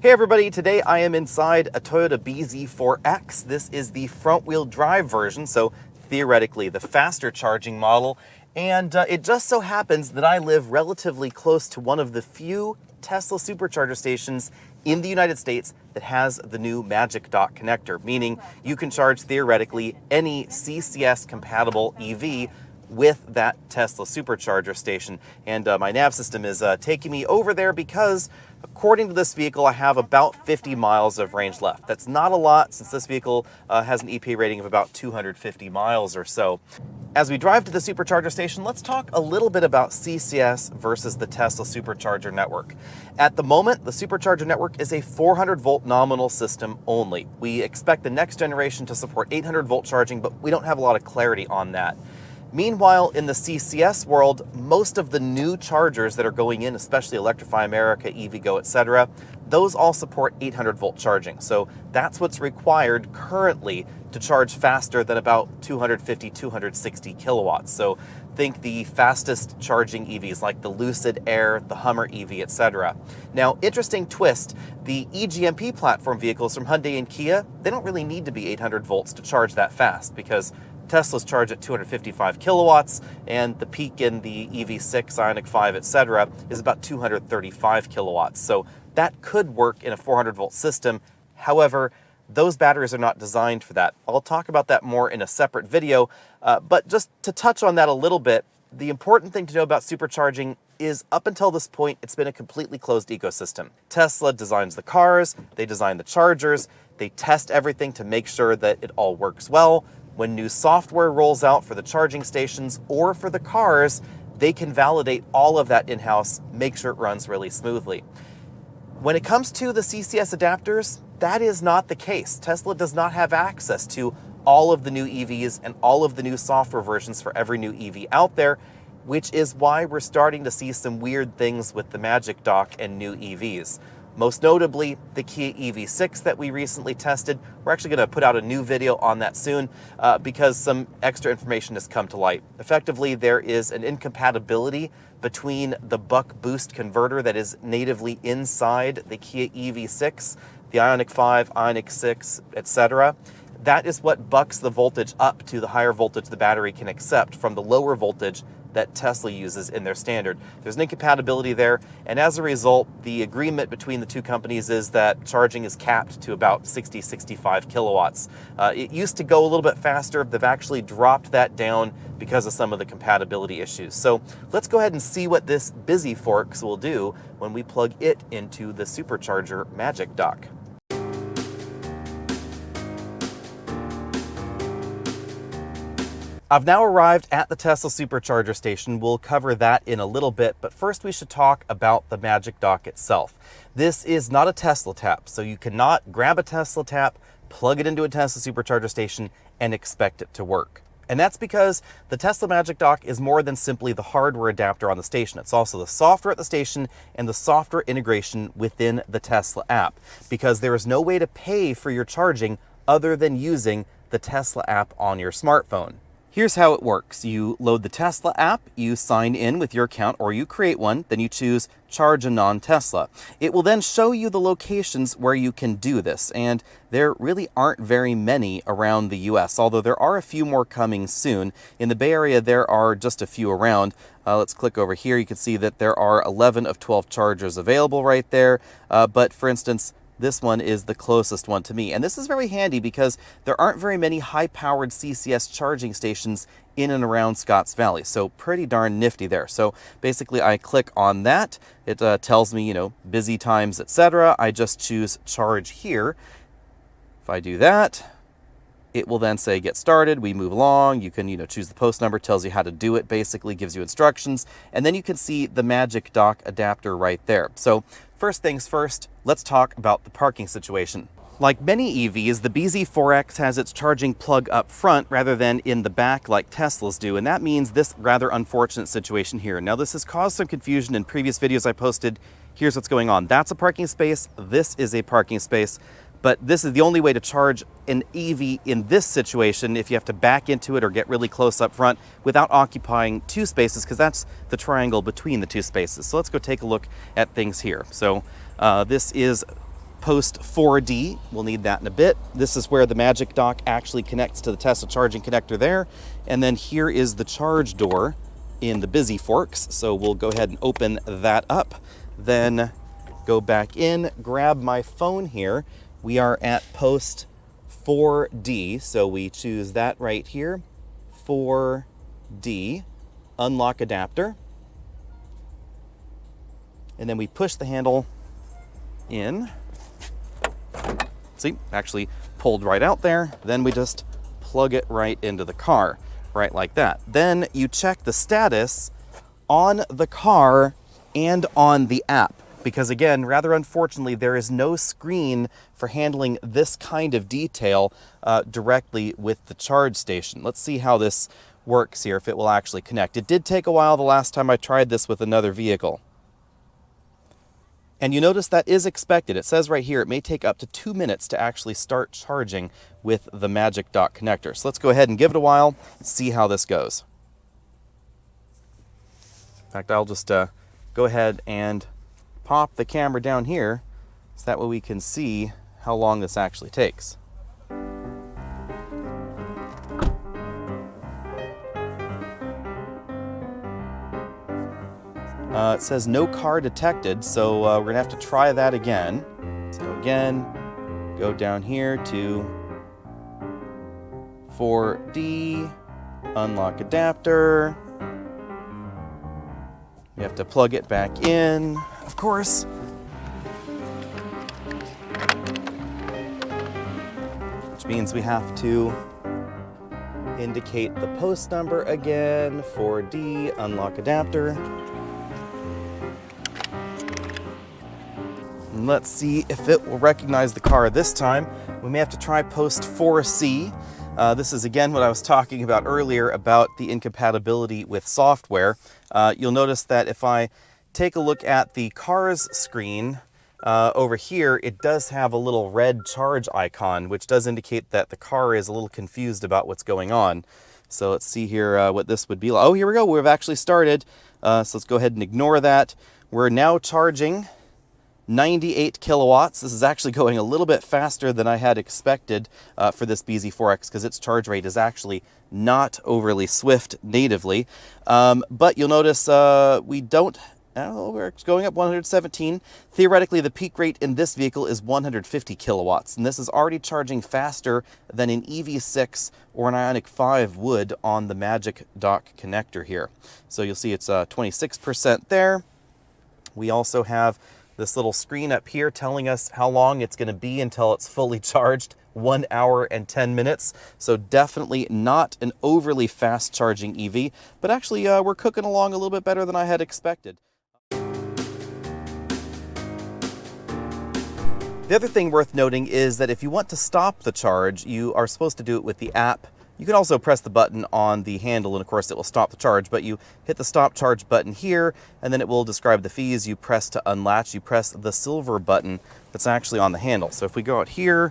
Hey everybody, today I am inside a Toyota BZ4X. This is the front-wheel drive version, so theoretically the faster charging model. And it just so happens that I live relatively close to one of the few Tesla Supercharger stations in the United States that has the new Magic Dock connector, meaning you can charge theoretically any CCS-compatible EV with that Tesla Supercharger station. And my nav system is taking me over there because, according to this vehicle, I have about 50 miles of range left. That's not a lot since this vehicle has an EPA rating of about 250 miles or so. As we drive to the Supercharger station, let's talk a little bit about CCS versus the Tesla Supercharger network. At the moment, the Supercharger network is a 400-volt nominal system only. We expect the next generation to support 800-volt charging, but we don't have a lot of clarity on that. Meanwhile, in the CCS world, most of the new chargers that are going in, especially Electrify America, EVgo, etc., those all support 800-volt charging. So that's what's required currently to charge faster than about 250, 260 kilowatts. So think the fastest charging EVs like the Lucid Air, the Hummer EV, etc. Now, interesting twist, the eGMP platform vehicles from Hyundai and Kia, they don't really need to be 800 volts to charge that fast because Teslas charge at 255 kilowatts, and the peak in the EV6, Ioniq 5, etc. is about 235 kilowatts. So that could work in a 400-volt system. However, those batteries are not designed for that. I'll talk about that more in a separate video, but just to touch on that a little bit, the important thing to know about supercharging is up until this point, it's been a completely closed ecosystem. Tesla designs the cars, they design the chargers, they test everything to make sure that it all works well. When new software rolls out for the charging stations or for the cars, they can validate all of that in-house, make sure it runs really smoothly. When it comes to the CCS adapters, that is not the case. Tesla does not have access to all of the new EVs and all of the new software versions for every new EV out there, which is why we're starting to see some weird things with the Magic Dock and new EVs. Most notably, the Kia EV6 that we recently tested. We're actually going to put out a new video on that soon because some extra information has come to light. Effectively, there is an incompatibility between the buck boost converter that is natively inside the Kia EV6, the Ioniq 5, Ioniq 6, etc. That is what bucks the voltage up to the higher voltage the battery can accept from the lower voltage that Tesla uses in their standard. There's an incompatibility there, and as a result, the agreement between the two companies is that charging is capped to about 60, 65 kilowatts. It used to go a little bit faster. They've actually dropped that down because of some of the compatibility issues. So let's go ahead and see what this BZ4X will do when we plug it into the Supercharger Magic Dock. I've now arrived at the Tesla Supercharger station. We'll cover that in a little bit, but first we should talk about the Magic Dock itself. This is not a Tesla tap, so you cannot grab a Tesla tap, plug it into a Tesla Supercharger station, and expect it to work. And that's because the Tesla Magic Dock is more than simply the hardware adapter on the station. It's also the software at the station and the software integration within the Tesla app, because there is no way to pay for your charging other than using the Tesla app on your smartphone. Here's how it works. You load the Tesla app, you sign in with your account, or you create one, then you choose Charge a Non-Tesla. It will then show you the locations where you can do this, and there really aren't very many around the US, although there are a few more coming soon. In the Bay Area, there are just a few around. Let's click over here. You can see that there are 11 of 12 chargers available right there, but for instance, this one is the closest one to me. And this is very handy because there aren't very many high-powered CCS charging stations in and around Scotts Valley. So pretty darn nifty there. So basically I click on that. It tells me, busy times, etc. I just choose charge here. If I do that, it will then say get started. We move along. You can, choose the post number, tells you how to do it, basically gives you instructions. And then you can see the Magic Dock adapter right there. So first things first, let's talk about the parking situation. Like many EVs, the BZ4X has its charging plug up front rather than in the back like Teslas do, and that means this rather unfortunate situation here. Now, this has caused some confusion in previous videos I posted. Here's what's going on. That's a parking space. This is a parking space. But this is the only way to charge an EV in this situation if you have to back into it or get really close up front without occupying two spaces, because that's the triangle between the two spaces. So let's go take a look at things here. So this is post 4D. We'll need that in a bit. This is where the Magic Dock actually connects to the Tesla charging connector there. And then here is the charge door in the Busy Forks. So we'll go ahead and open that up. Then go back in, grab my phone here. We are at post 4D. So we choose that right here, 4D, unlock adapter. And then we push the handle in. See, actually pulled right out there. Then we just plug it right into the car, right like that. Then you check the status on the car and on the app. Because again, rather unfortunately, there is no screen for handling this kind of detail directly with the charge station. Let's see how this works here, if it will actually connect. It did take a while the last time I tried this with another vehicle. And you notice that is expected. It says right here, it may take up to 2 minutes to actually start charging with the Magic Dock connector. So let's go ahead and give it a while, see how this goes. In fact, I'll just go ahead and pop the camera down here so that way we can see how long this actually takes. It says no car detected, so we're gonna have to try that again. So again, go down here to 4D, unlock adapter. We have to plug it back in, of course. Which means we have to indicate the post number again, 4D, unlock adapter. And let's see if it will recognize the car this time. We may have to try post 4C. This is again what I was talking about earlier about the incompatibility with software. You'll notice that if I take a look at the car's screen over here, it does have a little red charge icon, which does indicate that the car is a little confused about what's going on. So let's see here what this would be like. Oh, here we go. We've actually started. So let's go ahead and ignore that. We're now charging 98 kilowatts. This is actually going a little bit faster than I had expected for this BZ4X because its charge rate is actually not overly swift natively. But you'll notice we don't, we're going up 117. Theoretically, the peak rate in this vehicle is 150 kilowatts, and this is already charging faster than an EV6 or an Ioniq 5 would on the Magic Dock connector here. So you'll see it's 26% there. We also have this little screen up here telling us how long it's going to be until it's fully charged, 1 hour and 10 minutes. So definitely not an overly fast charging EV, but actually we're cooking along a little bit better than I had expected. The other thing worth noting is that if you want to stop the charge, you are supposed to do it with the app. You can also press the button on the handle and of course it will stop the charge, but you hit the stop charge button here and then it will describe the fees. You press to unlatch, you press the silver button that's actually on the handle. So if we go out here,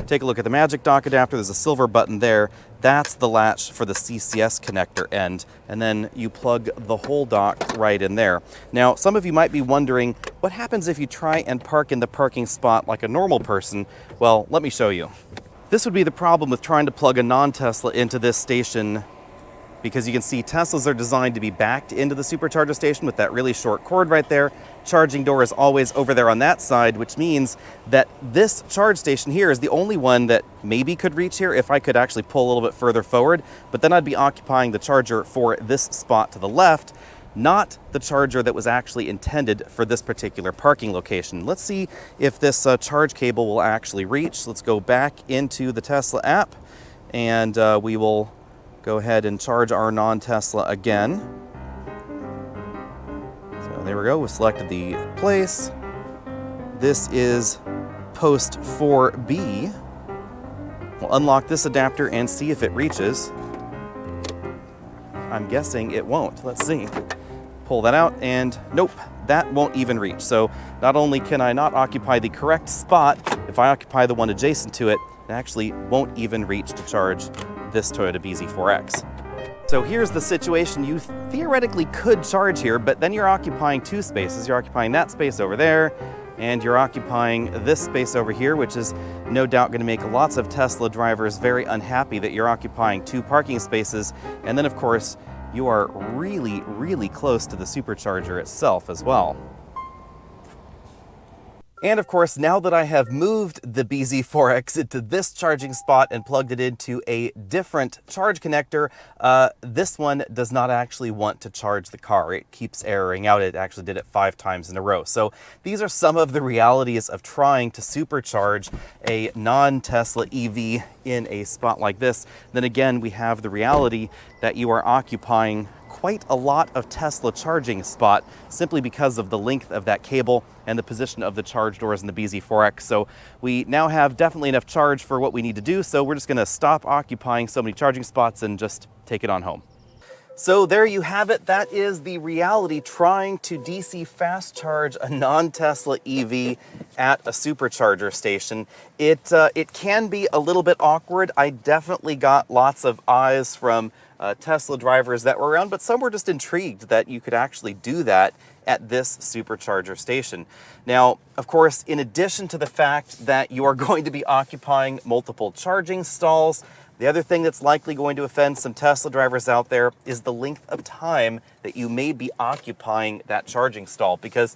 take a look at the Magic Dock adapter, there's a silver button there. That's the latch for the CCS connector end. And then you plug the whole dock right in there. Now, some of you might be wondering, what happens if you try and park in the parking spot like a normal person? Well, let me show you. This would be the problem with trying to plug a non-Tesla into this station, because you can see Teslas are designed to be backed into the Supercharger station with that really short cord right there. Charging door is always over there on that side, which means that this charge station here is the only one that maybe could reach here if I could actually pull a little bit further forward, but then I'd be occupying the charger for this spot to the left, not the charger that was actually intended for this particular parking location. Let's see if this charge cable will actually reach. Let's go back into the Tesla app and we will go ahead and charge our non-Tesla again. So there we go, we selected the place. This is post 4B. We'll unlock this adapter and see if it reaches. I'm guessing it won't. Let's see. Pull that out and nope, that won't even reach. So not only can I not occupy the correct spot, if I occupy the one adjacent to it, it actually won't even reach to charge this Toyota BZ4X. So here's the situation. You theoretically could charge here, but then you're occupying two spaces. You're occupying that space over there and you're occupying this space over here, which is no doubt going to make lots of Tesla drivers very unhappy that you're occupying 2 parking spaces. And then, of course, you are really, really close to the supercharger itself as well. And of course, now that I have moved the BZ4X into this charging spot and plugged it into a different charge connector, this one does not actually want to charge the car. It keeps erroring out. It actually did it 5 times in a row. So these are some of the realities of trying to supercharge a non-Tesla EV in a spot like this. Then again, we have the reality that you are occupying quite a lot of Tesla charging spot simply because of the length of that cable and the position of the charge doors in the BZ4X. So we now have definitely enough charge for what we need to do. So we're just going to stop occupying so many charging spots and just take it on home. So there you have it. That is the reality trying to DC fast charge a non-Tesla EV at a supercharger station. It can be a little bit awkward. I definitely got lots of eyes from Tesla drivers that were around, but some were just intrigued that you could actually do that at this supercharger station. Now, of course, in addition to the fact that you are going to be occupying multiple charging stalls, the other thing that's likely going to offend some Tesla drivers out there is the length of time that you may be occupying that charging stall, because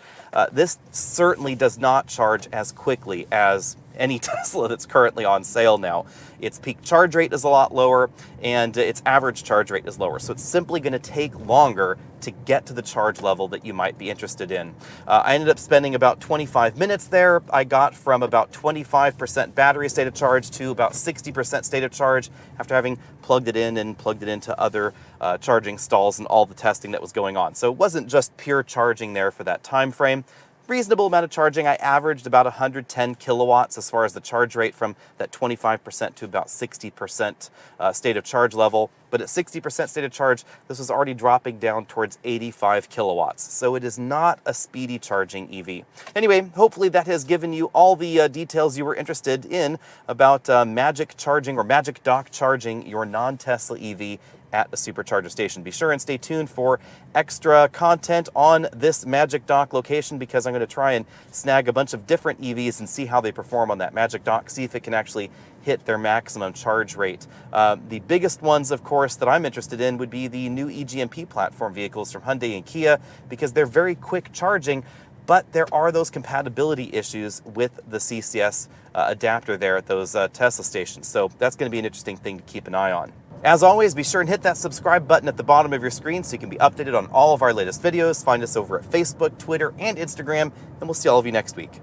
this certainly does not charge as quickly as any Tesla that's currently on sale now. Its peak charge rate is a lot lower, and its average charge rate is lower. So it's simply going to take longer to get to the charge level that you might be interested in. I ended up spending about 25 minutes there. I got from about 25% battery state of charge to about 60% state of charge after having plugged it in and plugged it into other charging stalls and all the testing that was going on. So it wasn't just pure charging there for that time frame. Reasonable amount of charging. I averaged about 110 kilowatts as far as the charge rate from that 25% to about 60% state of charge level. But at 60% state of charge, this was already dropping down towards 85 kilowatts. So it is not a speedy charging EV. Anyway, hopefully that has given you all the details you were interested in about magic charging or magic dock charging your non-Tesla EV at a supercharger station. Be sure and stay tuned for extra content on this Magic Dock location, because I'm going to try and snag a bunch of different EVs and see how they perform on that Magic Dock, see if it can actually hit their maximum charge rate. The biggest ones, of course, that I'm interested in would be the new eGMP platform vehicles from Hyundai and Kia, because they're very quick charging, but there are those compatibility issues with the CCS adapter there at those Tesla stations. So that's going to be an interesting thing to keep an eye on. As always, be sure and hit that subscribe button at the bottom of your screen so you can be updated on all of our latest videos. Find us over at Facebook, Twitter, and Instagram, and we'll see all of you next week.